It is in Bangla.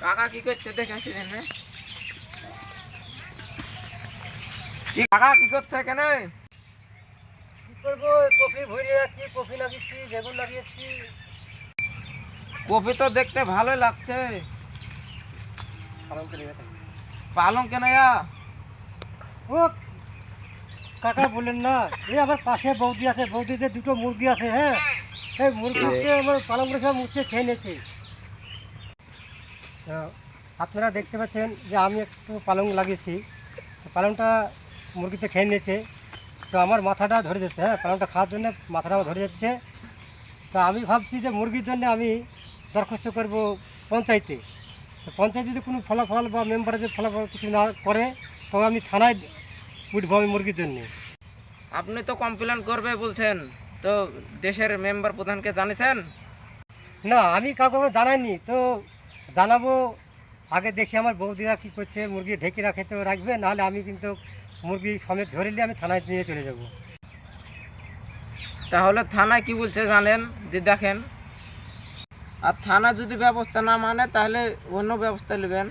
কাকা কি করছে দেখে আসি দেন। কাকা কি করছে এখানে? কি করবো, কফি ভরে যাচ্ছি, কফি লাগিয়েছি, বেগুন লাগিয়েছি। কফি তো দেখতে ভালোই লাগছে। পালং করে গেছে। পালং কেন? ও কাকা বললেন না, এই আমার পাশে বৌদি আছে, বৌদিদের দুটো মুরগি আছে। হ্যাঁ, এই মুরগিকে আমার পালং করে সব মুছে খেয়ে নিয়েছে। তো আপনারা দেখতে পাচ্ছেন যে আমি একটু পালং লাগিয়েছি, তো পালংটা মুরগিতে খেয়ে নিয়েছে। তো আমার মাথাটা ধরে যাচ্ছে, হ্যাঁ, পালংটা খাওয়ার জন্য মাথাটাও ধরে যাচ্ছে। তো আমি ভাবছি যে মুরগির জন্য আমি দরখাস্ত করব পঞ্চায়েতে। তো পঞ্চায়েতে যদি কোনো ফলাফল বা মেম্বারে যদি ফলাফল কিছু না করে, তবে আমি থানায় উঠবো আমি মুরগির জন্যে। আপনি তো কমপ্লেন করবে বলছেন, তো দেশের মেম্বার প্রধানকে জানিয়েছেন? না, আমি কাউকে এখনো জানাইনি, তো জানাবো। আগে দেখি আমার বৌদিরা কী করছে, মুরগি ঢেকে রাখে তো রাখবে, নাহলে আমি কিন্তু মুরগি সমেত ধরে নিয়ে আমি থানায় নিয়ে চলে যাব। তাহলে থানায় কি বলছে জানেন? যে দেখেন, আর থানা যদি ব্যবস্থা না মানে তাহলে অন্য ব্যবস্থা নেবেন।